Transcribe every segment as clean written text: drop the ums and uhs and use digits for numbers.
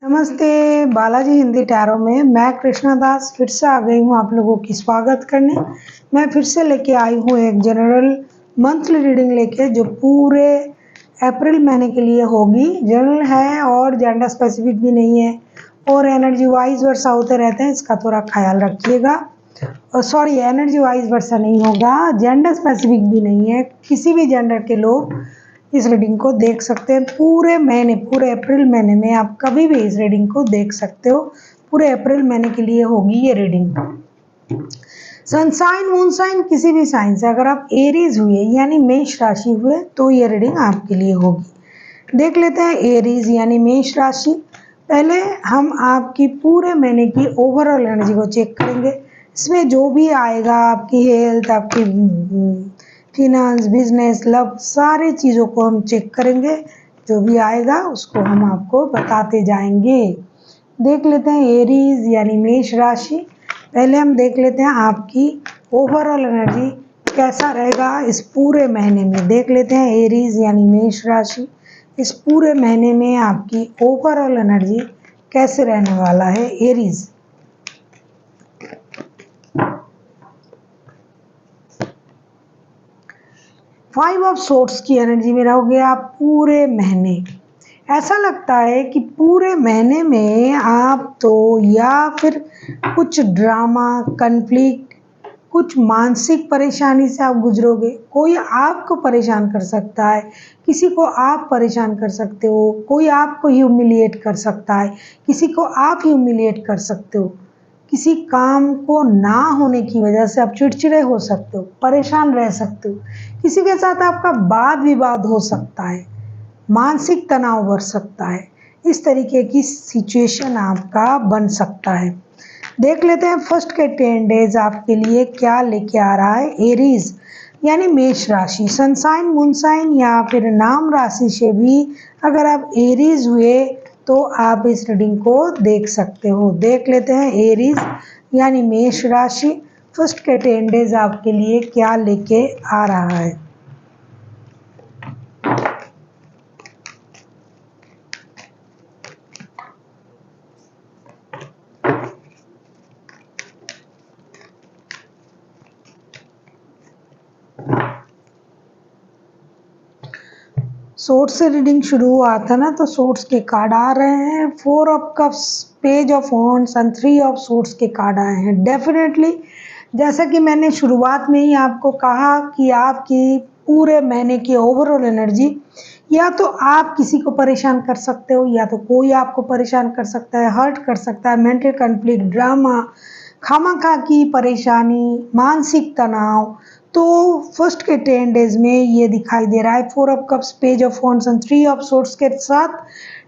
नमस्ते, बालाजी हिंदी टैरो में मैं कृष्णा दास फिर से आ गई हूँ आप लोगों की स्वागत करने। मैं फिर से लेके आई हूँ एक जनरल मंथली रीडिंग लेके जो पूरे अप्रैल महीने के लिए होगी। जनरल है और जेंडर स्पेसिफिक भी नहीं है और एनर्जी वाइज वर्षा होते रहते हैं, इसका थोड़ा ख्याल रखिएगा। और सॉरी, एनर्जी वाइज वर्षा नहीं होगा, जेंडर स्पेसिफिक भी नहीं है, किसी भी जेंडर के लोग इस रीडिंग को देख सकते हैं। पूरे महीने, पूरे अप्रैल महीने में आप कभी भी इस रीडिंग को देख सकते हो। पूरे अप्रैल महीने के लिए होगी ये रीडिंग। सनसाइन मूनसाइन किसी भी साइन से अगर आप एरीज हुए यानी मेष राशि हुए तो ये रीडिंग आपके लिए होगी। देख लेते हैं एरीज यानी मेष राशि। पहले हम आपकी पूरे महीने की ओवरऑल एनर्जी को चेक करेंगे। इसमें जो भी आएगा, आपकी हेल्थ, आपकी फिनांस, बिजनेस, लव, सारी चीज़ों को हम चेक करेंगे। जो भी आएगा उसको हम आपको बताते जाएंगे। देख लेते हैं एरीज यानी मेष राशि। पहले हम देख लेते हैं आपकी ओवरऑल एनर्जी कैसा रहेगा इस पूरे महीने में। देख लेते हैं एरीज यानी मेष राशि, इस पूरे महीने में आपकी ओवरऑल एनर्जी कैसे रहने वाला है एरीज। फाइव ऑफ सोर्ड्स की एनर्जी में रहोगे आप पूरे महीने। ऐसा लगता है कि पूरे महीने में आप तो या फिर कुछ ड्रामा, कन्फ्लिक्ट, कुछ मानसिक परेशानी से आप गुजरोगे। कोई आपको परेशान कर सकता है, किसी को आप परेशान कर सकते हो, कोई आपको ह्यूमिलिएट कर सकता है, किसी को आप ह्यूमिलिएट कर सकते हो। किसी काम को ना होने की वजह से आप चिड़चिड़े हो सकते हो, परेशान रह सकते हो। किसी के साथ आपका वाद विवाद हो सकता है, मानसिक तनाव बढ़ सकता है। इस तरीके की सिचुएशन आपका बन सकता है। देख लेते हैं फर्स्ट के 10 डेज आपके लिए क्या लेके आ रहा है एरीज यानी मेष राशि। सनसाइन मूनसाइन या फिर नाम राशि से भी अगर आप एरीज हुए तो आप इस रीडिंग को देख सकते हो। देख लेते हैं एरीज यानी मेष राशि फर्स्ट के 10 डेज आपके लिए क्या लेके आ रहा है। सोर्स से रीडिंग शुरू हुआ था ना, तो सोर्स के कार्ड आ रहे हैं। 4 of cups, page of wands and 3 of source के कार्ड आए हैं। डेफिनेटली जैसा कि मैंने शुरुआत में ही आपको कहा कि आपकी पूरे महीने की ओवरऑल एनर्जी, या तो आप किसी को परेशान कर सकते हो या तो कोई आपको परेशान कर सकता है, हर्ट कर सकता है। मेंटल कॉन्फ्लिक्ट, ड्रामा, खामखा की परेशानी, मानसिक तनाव। तो फर्स्ट के 10 डेज में ये दिखाई दे रहा है। 4 of cups, page of wands and 3 of swords के साथ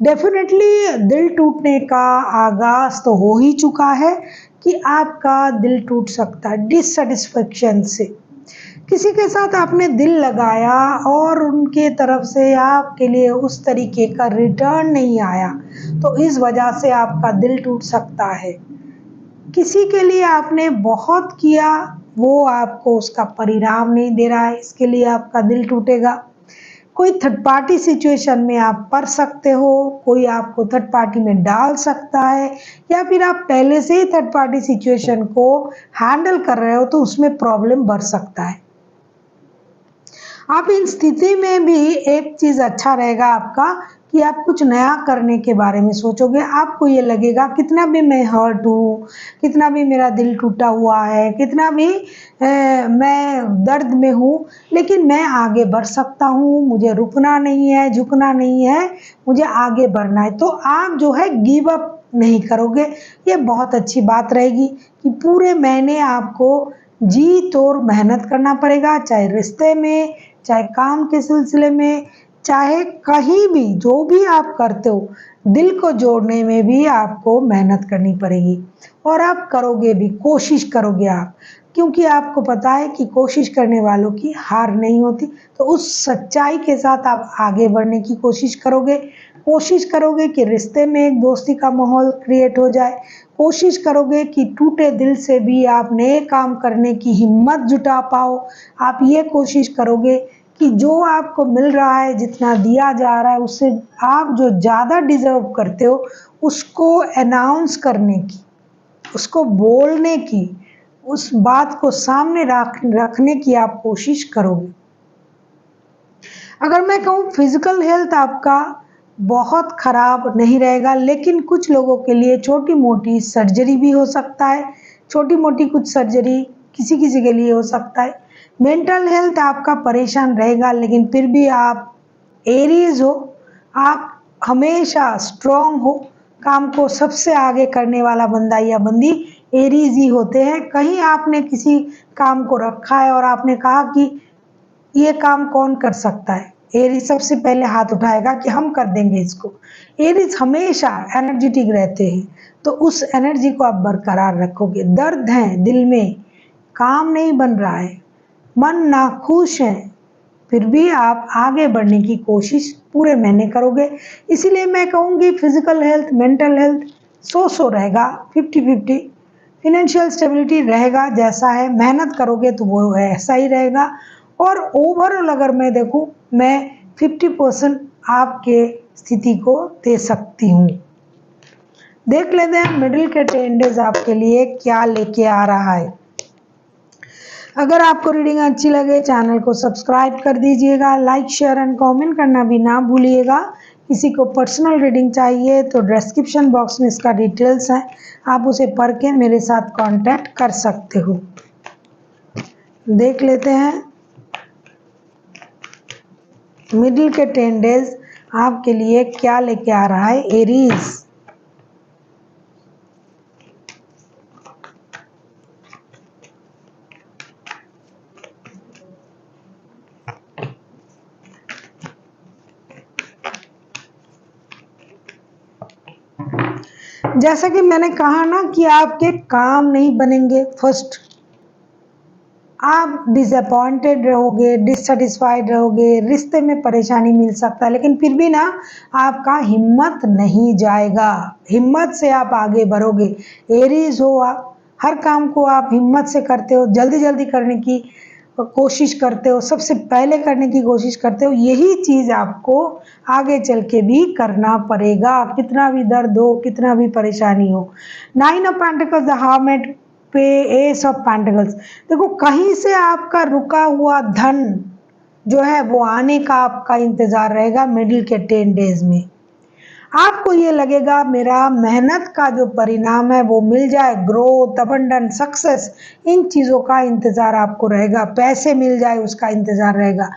डेफिनेटली दिल टूटने का आगाज तो हो ही चुका है कि आपका दिल टूट सकता है डिससेटिस्फेक्शन से। किसी के साथ आपने दिल लगाया और उनके तरफ से आपके लिए उस तरीके का रिटर्न नहीं आया, तो इस वजह से आपका दिल टूट सकता है। किसी के लिए आपने बहुत किया, वो आपको उसका परिणाम नहीं दे रहा है, इसके लिए आपका दिल टूटेगा। कोई थर्ड पार्टी सिचुएशन में आप पड़ सकते हो, कोई आपको थर्ड पार्टी में डाल सकता है, या फिर आप पहले से ही थर्ड पार्टी सिचुएशन को हैंडल कर रहे हो तो उसमें प्रॉब्लम बढ़ सकता है। आप इन स्थिति में भी एक चीज़ अच्छा रहेगा आपका कि आप कुछ नया करने के बारे में सोचोगे। आपको ये लगेगा कितना भी मैं हर्ट हूँ, कितना भी मेरा दिल टूटा हुआ है, कितना भी मैं दर्द में हूँ, लेकिन मैं आगे बढ़ सकता हूँ। मुझे रुकना नहीं है, झुकना नहीं है, मुझे आगे बढ़ना है। तो आप जो है गिव अप नहीं करोगे। ये बहुत अच्छी बात रहेगी कि पूरे महीने आपको जी तोड़ मेहनत करना पड़ेगा, चाहे रिश्ते में, चाहे काम के सिलसिले में, चाहे कहीं भी जो भी आप करते हो, दिल को जोड़ने में भी आपको मेहनत करनी पड़ेगी। और आप करोगे भी, कोशिश करोगे आप, क्योंकि आपको पता है कि कोशिश करने वालों की हार नहीं होती। तो उस सच्चाई के साथ आप आगे बढ़ने की कोशिश करोगे। कोशिश करोगे कि रिश्ते में एक दोस्ती का माहौल क्रिएट हो जाए। कोशिश करोगे कि टूटे दिल से भी आप नए काम करने की हिम्मत जुटा पाओ। आप ये कोशिश करोगे कि जो आपको मिल रहा है, जितना दिया जा रहा है, उससे आप जो ज़्यादा डिज़र्व करते हो उसको अनाउंस करने की, उसको बोलने की, उस बात को सामने रखने की आप कोशिश करोगे। अगर मैं कहूँ फिजिकल हेल्थ आपका बहुत खराब नहीं रहेगा, लेकिन कुछ लोगों के लिए छोटी मोटी सर्जरी भी हो सकता है, छोटी मोटी कुछ सर्जरी किसी किसी के लिए हो सकता है। मेंटल हेल्थ आपका परेशान रहेगा, लेकिन फिर भी आप एरीज हो, आप हमेशा स्ट्रांग हो, काम को सबसे आगे करने वाला बंदा या बंदी एरीज ही होते हैं। कहीं आपने किसी काम को रखा है और आपने कहा कि ये काम कौन कर सकता है, एरीज सबसे पहले हाथ उठाएगा कि हम कर देंगे इसको। एरीज हमेशा एनर्जेटिक रहते हैं, तो उस एनर्जी को आप बरकरार रखोगे। दर्द है दिल में, काम नहीं बन रहा है, मन नाखुश है, फिर भी आप आगे बढ़ने की कोशिश पूरे महीने करोगे। इसीलिए मैं कहूँगी physical health mental health so रहेगा, 50-50। फिनेंशियल स्टेबिलिटी रहेगा जैसा है, मेहनत करोगे तो वो ऐसा ही रहेगा। और ओवरऑल अगर मैं देखूँ, मैं 50% आपके स्थिति को दे सकती हूँ। देख लेते हैं मिडिल के 10 डेज आपके लिए क्या लेके आ रहा है। अगर आपको रीडिंग अच्छी लगे चैनल को सब्सक्राइब कर दीजिएगा, लाइक शेयर एंड कमेंट करना भी ना भूलिएगा। किसी को पर्सनल रीडिंग चाहिए तो डिस्क्रिप्शन बॉक्स में इसका डिटेल्स है, आप उसे पढ़ के मेरे साथ कांटेक्ट कर सकते हो। देख लेते हैं मिडिल के 10 डेज आपके लिए क्या लेके आ रहा है एरीज। जैसा कि मैंने कहा ना कि आपके काम नहीं बनेंगे, फर्स्ट आप डिसअपॉइंटेड रहोगे, डिससेटिस्फाइड रहोगे, रिश्ते में परेशानी मिल सकता है, लेकिन फिर भी ना आपका हिम्मत नहीं जाएगा, हिम्मत से आप आगे बढ़ोगे। एरीज हो आप, हर काम को आप हिम्मत से करते हो, जल्दी जल्दी करने की कोशिश करते हो, सबसे पहले करने की कोशिश करते हो। यही चीज़ आपको आगे चल के भी करना पड़ेगा, कितना भी दर्द हो, कितना भी परेशानी हो। 9 ऑफ पेंटिकल्स द हर्मिट पे एस ऑफ पेंटिकल्स। देखो कहीं से आपका रुका हुआ धन जो है वो आने का आपका इंतजार रहेगा मिडिल के 10 डेज में। आपको ये लगेगा मेरा मेहनत का जो परिणाम है वो मिल जाए, ग्रोथ, अबंडेंस, सक्सेस, इन चीज़ों का इंतज़ार आपको रहेगा, पैसे मिल जाए उसका इंतज़ार रहेगा।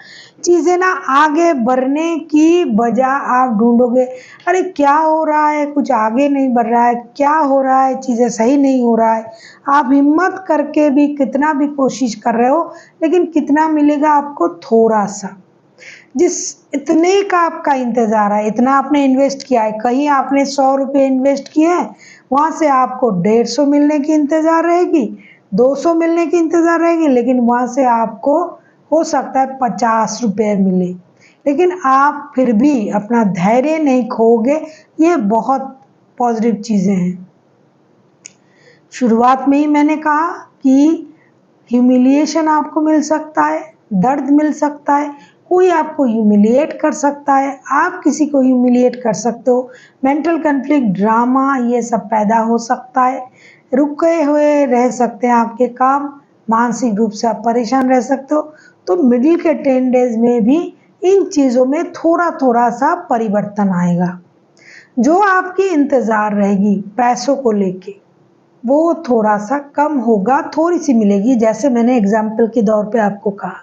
चीज़ें ना आगे बढ़ने की वजह आप ढूंढोगे, अरे क्या हो रहा है, कुछ आगे नहीं बढ़ रहा है, क्या हो रहा है, चीज़ें सही नहीं हो रहा है। आप हिम्मत करके भी कितना भी कोशिश कर रहे हो, लेकिन कितना मिलेगा आपको, थोड़ा सा। जिस इतने का आपका इंतज़ार है, इतना आपने इन्वेस्ट किया है, कहीं आपने 100 रुपये इन्वेस्ट किए हैं, वहाँ से आपको 150 मिलने की इंतज़ार रहेगी, 200 मिलने की इंतज़ार रहेगी, लेकिन वहाँ से आपको हो सकता है 50 रुपये मिले, लेकिन आप फिर भी अपना धैर्य नहीं खोओगे। ये बहुत पॉजिटिव चीज़ें हैं। शुरुआत में ही मैंने कहा कि ह्यूमिलिएशन आपको मिल सकता है, दर्द मिल सकता है, कोई आपको ह्यूमिलिएट कर सकता है, आप किसी को ह्यूमिलिएट कर सकते हो, मेंटल कॉन्फ्लिक्ट, ड्रामा, ये सब पैदा हो सकता है, रुके हुए रह सकते हैं आपके काम, मानसिक रूप से आप परेशान रह सकते हो। तो मिडिल के 10 डेज में भी इन चीज़ों में थोड़ा थोड़ा सा परिवर्तन आएगा। जो आपकी इंतज़ार रहेगी पैसों को लेके, वो थोड़ा सा कम होगा, थोड़ी सी मिलेगी, जैसे मैंने एग्जाम्पल के तौर पे आपको कहा,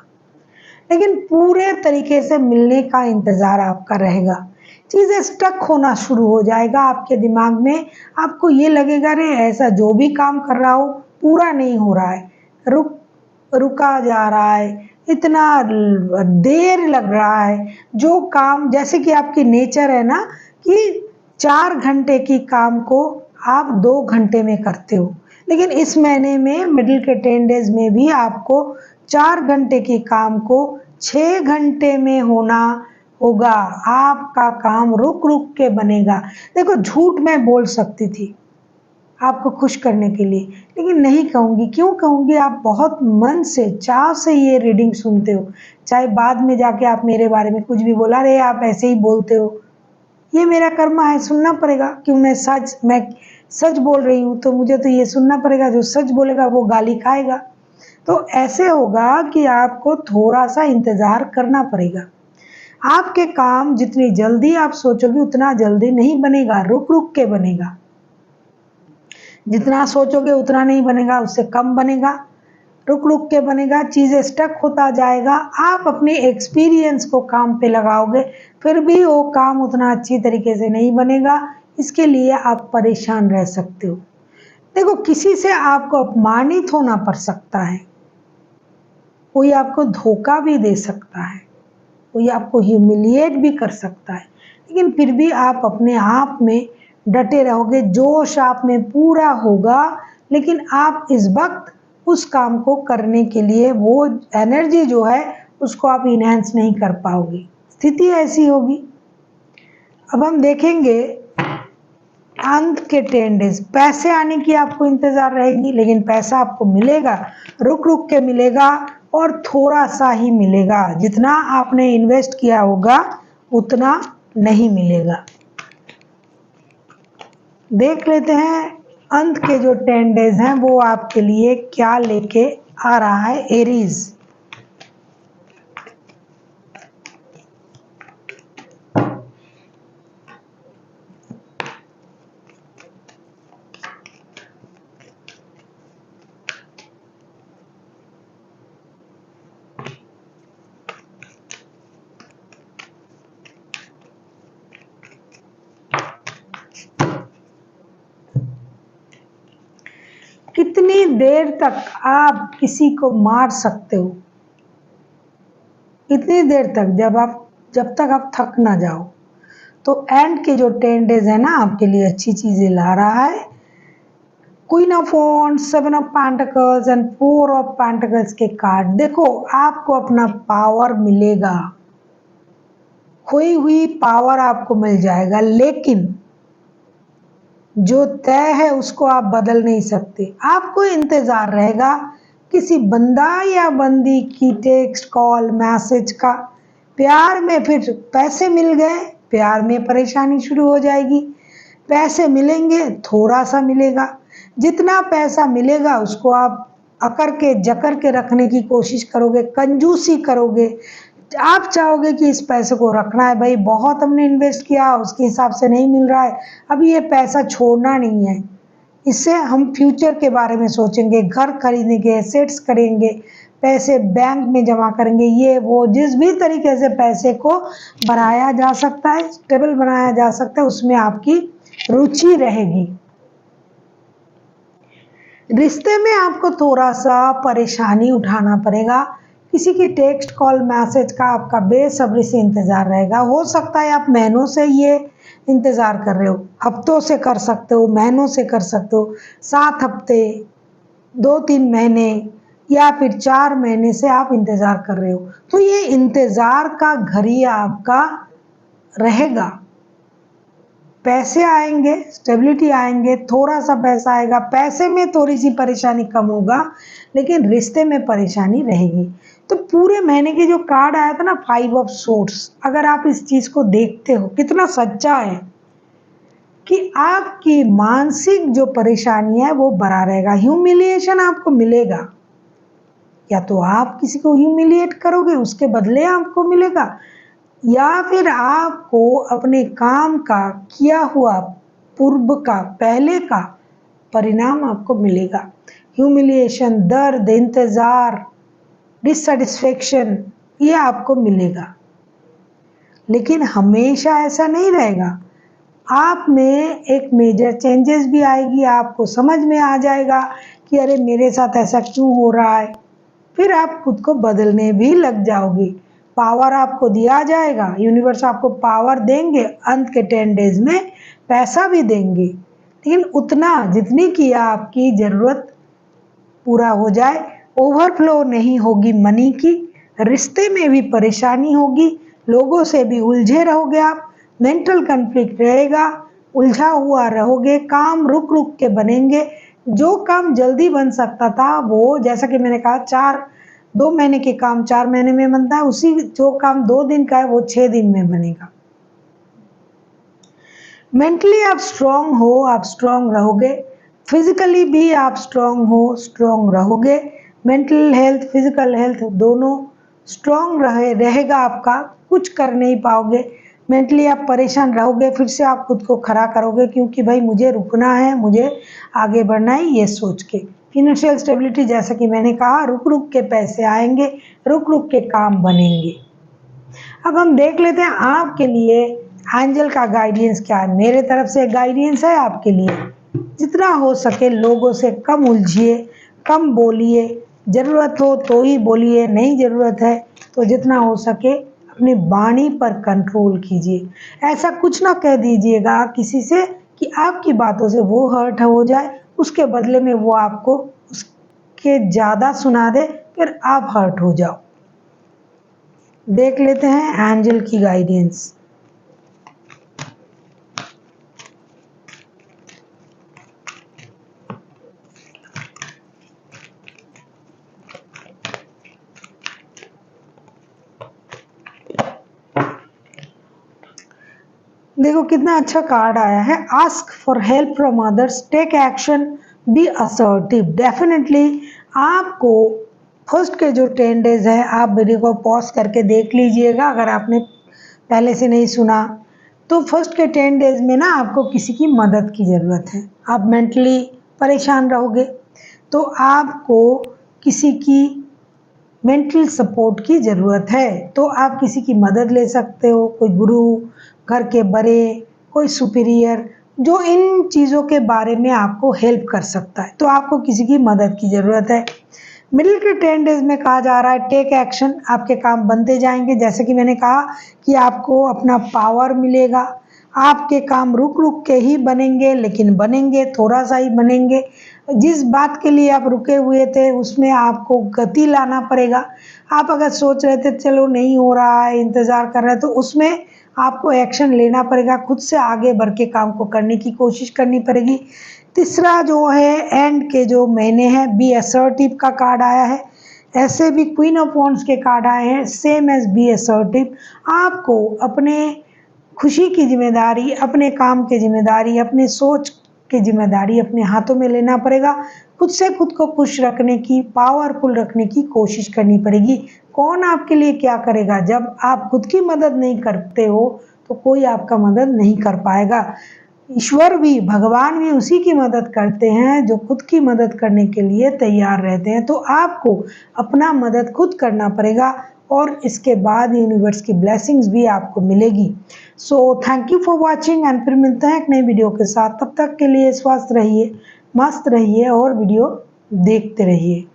लेकिन पूरे तरीके से मिलने का इंतज़ार आपका रहेगा। चीज़ें स्टक होना शुरू हो जाएगा आपके दिमाग में, आपको ये लगेगा रे ऐसा जो भी काम कर रहा हो पूरा नहीं हो रहा है, रुका जा रहा है, इतना देर लग रहा है। जो काम, जैसे कि आपकी नेचर है ना कि 4 घंटे की काम को आप 2 घंटे में करते हो, लेकिन इस महीने में मिडिल के 10 डेज में भी आपको 4 घंटे के काम को 6 घंटे में होना होगा। आपका काम रुक रुक के बनेगा। देखो झूठ मैं बोल सकती थी, आपको खुश करने के लिए, लेकिन नहीं कहूँगी। क्यों कहूँगी? आप बहुत मन से, चाव से ये रीडिंग सुनते हो, चाहे बाद में जाके आप मेरे बारे में कुछ भी बोला, अरे आप ऐसे ही बोलते हो, ये मेरा कर्म है, सुनना पड़ेगा। क्यों? मैं सच बोल रही हूँ तो मुझे तो ये सुनना पड़ेगा। जो सच बोलेगा वो गाली खाएगा। तो ऐसे होगा कि आपको थोड़ा सा इंतज़ार करना पड़ेगा। आपके काम जितनी जल्दी आप सोचोगे उतना जल्दी नहीं बनेगा, रुक रुक के बनेगा। जितना सोचोगे उतना नहीं बनेगा, उससे कम बनेगा, रुक रुक के बनेगा, चीज़ें स्टक होता जाएगा। आप अपने एक्सपीरियंस को काम पे लगाओगे, फिर भी वो काम उतना अच्छी तरीके से नहीं बनेगा। इसके लिए आप परेशान रह सकते हो। देखो, किसी से आपको अपमानित होना पड़ सकता है, कोई आपको धोखा भी दे सकता है, कोई आपको ह्यूमिलिएट भी कर सकता है, लेकिन फिर भी आप अपने आप में डटे रहोगे, जोश आप में पूरा होगा। लेकिन आप इस वक्त उस काम को करने के लिए वो एनर्जी जो है उसको आप इनहेंस नहीं कर पाओगे, स्थिति ऐसी होगी। अब हम देखेंगे अंत के 10 डेज। पैसे आने की आपको इंतजार रहेगी, लेकिन पैसा आपको मिलेगा, रुक रुक के मिलेगा और थोड़ा सा ही मिलेगा। जितना आपने इन्वेस्ट किया होगा उतना नहीं मिलेगा। देख लेते हैं अंत के जो 10 डेज हैं वो आपके लिए क्या लेके आ रहा है एरीज। कितनी देर तक आप किसी को मार सकते हो? इतनी देर तक जब तक आप थक ना जाओ। तो एंड के जो 10 डेज है ना आपके लिए अच्छी चीजें ला रहा है। Queen of wands, 7 of pentacles and 4 of pentacles के कार्ड। देखो, आपको अपना पावर मिलेगा, खोई हुई पावर आपको मिल जाएगा, लेकिन जो तय है उसको आप बदल नहीं सकते। आपको इंतजार रहेगा किसी बंदा या बंदी की टेक्स्ट, कॉल, मैसेज का। प्यार में फिर पैसे मिल गए, प्यार में परेशानी शुरू हो जाएगी। पैसे मिलेंगे, थोड़ा सा मिलेगा। जितना पैसा मिलेगा उसको आप अकड़ के जकड़ के रखने की कोशिश करोगे, कंजूसी करोगे। आप चाहोगे कि इस पैसे को रखना है, भाई बहुत हमने इन्वेस्ट किया, उसके हिसाब से नहीं मिल रहा है, अब ये पैसा छोड़ना नहीं है। इससे हम फ्यूचर के बारे में सोचेंगे, घर खरीदेंगे, एसेट्स करेंगे, पैसे बैंक में जमा करेंगे, ये वो जिस भी तरीके से पैसे को बढ़ाया जा सकता है, स्टेबल बनाया जा सकता है, उसमें आपकी रुचि रहेगी। रिश्ते में आपको थोड़ा सा परेशानी उठाना पड़ेगा। किसी की टेक्स्ट, कॉल, मैसेज का आपका बेसब्री से इंतज़ार रहेगा। हो सकता है आप महीनों से ये इंतज़ार कर रहे हो, हफ्तों से कर सकते हो, महीनों से कर सकते हो, 7 हफ्ते, 2-3 महीने या फिर 4 महीने से आप इंतज़ार कर रहे हो। तो ये इंतज़ार का घड़िया आपका रहेगा। पैसे आएंगे, स्टेबिलिटी आएंगे, थोड़ा सा पैसा आएगा, पैसे में थोड़ी सी परेशानी कम होगा, लेकिन रिश्ते में परेशानी रहेगी। तो पूरे महीने के जो कार्ड आया था ना, 5 ऑफ सोर्ड्स, अगर आप इस चीज को देखते हो कितना सच्चा है कि आपकी मानसिक जो परेशानी है वो बना रहेगा। ह्यूमिलिएशन आपको मिलेगा, या तो आप किसी को ह्यूमिलिएट करोगे उसके बदले आपको मिलेगा, या फिर आपको अपने काम का किया हुआ पूर्व का, पहले का परिणाम आपको मिलेगा। ह्यूमिलिएशन, दर्द, इंतजार, डिससेटिस्फेक्शन, ये आपको मिलेगा। लेकिन हमेशा ऐसा नहीं रहेगा। आप में एक मेजर चेंजेस भी आएगी, आपको समझ में आ जाएगा कि अरे मेरे साथ ऐसा क्यों हो रहा है। फिर आप खुद को बदलने भी लग जाओगे। पावर आपको दिया जाएगा, यूनिवर्स आपको पावर देंगे। अंत के 10 डेज में पैसा भी देंगे, लेकिन उतना जितनी की आपकी ज़रूरत पूरा हो जाए। ओवरफ्लो नहीं होगी मनी की। रिश्ते में भी परेशानी होगी, लोगों से भी उलझे रहोगे आप, मेंटल कन्फ्लिक्ट रहेगा, उलझा हुआ रहोगे, काम रुक रुक के बनेंगे। जो काम जल्दी बन सकता था वो, जैसा कि मैंने कहा 2 महीने के काम 4 महीने में बनता है, उसी जो काम 2 दिन का है वो 6 दिन में बनेगा। मेंटली आप स्ट्रांग हो, आप स्ट्रांग रहोगे। फिजिकली भी आप स्ट्रांग हो, स्ट्रांग रहोगे। मेंटल हेल्थ, फिजिकल हेल्थ दोनों स्ट्रांग रहेगा आपका, कुछ कर नहीं पाओगे। मेंटली आप परेशान रहोगे, फिर से आप खुद को खड़ा करोगे, क्योंकि भाई मुझे रुकना है, मुझे आगे बढ़ना है, ये सोच के। फिनेंशियल स्टेबिलिटी, जैसा कि मैंने कहा, रुक रुक के पैसे आएंगे, रुक रुक के काम बनेंगे। अब हम देख लेते हैं आपके लिए एंजल का गाइडेंस क्या है। मेरे तरफ से गाइडेंस है आपके लिए, जितना हो सके लोगों से कम उलझिए, कम बोलिए, ज़रूरत हो तो ही बोलिए, नहीं ज़रूरत है तो जितना हो सके अपनी वाणी पर कंट्रोल कीजिए। ऐसा कुछ ना कह दीजिएगा किसी से कि आपकी बातों से वो हर्ट हो जाए, उसके बदले में वो आपको उसके ज़्यादा सुना दे, फिर आप हर्ट हो जाओ। देख लेते हैं एंजल की गाइडेंस। देखो कितना अच्छा कार्ड आया है। Ask for help from others, take action, be assertive. Definitely आपको फर्स्ट के जो 10 डेज है, आप वीडियो को पॉज करके देख लीजिएगा अगर आपने पहले से नहीं सुना तो। फर्स्ट के 10 डेज में ना आपको किसी की मदद की ज़रूरत है। आप मेंटली परेशान रहोगे तो आपको किसी की मेंटल सपोर्ट की ज़रूरत है, तो आप किसी की मदद ले सकते हो। कोई गुरु, घर के बड़े, कोई सुपीरियर, जो इन चीज़ों के बारे में आपको हेल्प कर सकता है, तो आपको किसी की मदद की ज़रूरत है। मिडिल के 10 डेज में कहा जा रहा है टेक एक्शन, आपके काम बनते जाएंगे। जैसे कि मैंने कहा कि आपको अपना पावर मिलेगा, आपके काम रुक रुक के ही बनेंगे, लेकिन बनेंगे, थोड़ा सा ही बनेंगे। जिस बात के लिए आप रुके हुए थे उसमें आपको गति लाना पड़ेगा। आप अगर सोच रहे थे चलो नहीं हो रहा है, इंतज़ार कर रहे हैं, तो उसमें आपको एक्शन लेना पड़ेगा, खुद से आगे बढ़ के काम को करने की कोशिश करनी पड़ेगी। तीसरा जो है एंड के जो महीने हैं, बी असर्टिव का कार्ड आया है। ऐसे भी क्वीन ऑफ वॉन्ड्स के कार्ड आए हैं, सेम एज बी असर्टिव। आपको अपने खुशी की जिम्मेदारी, अपने काम की जिम्मेदारी, अपनी सोच की जिम्मेदारी अपने हाथों में लेना पड़ेगा। खुद से खुद को खुश रखने की, पावरफुल रखने की कोशिश करनी पड़ेगी। कौन आपके लिए क्या करेगा? जब आप खुद की मदद नहीं करते हो तो कोई आपका मदद नहीं कर पाएगा। ईश्वर भी, भगवान भी उसी की मदद करते हैं जो खुद की मदद करने के लिए तैयार रहते हैं। तो आपको अपना मदद खुद करना पड़ेगा और इसके बाद यूनिवर्स की ब्लेसिंग्स भी आपको मिलेगी। So thank you for watching and फिर मिलते हैं एक नई वीडियो के साथ। तब तक के लिए स्वस्थ रहिए, मस्त रहिए और वीडियो देखते रहिए।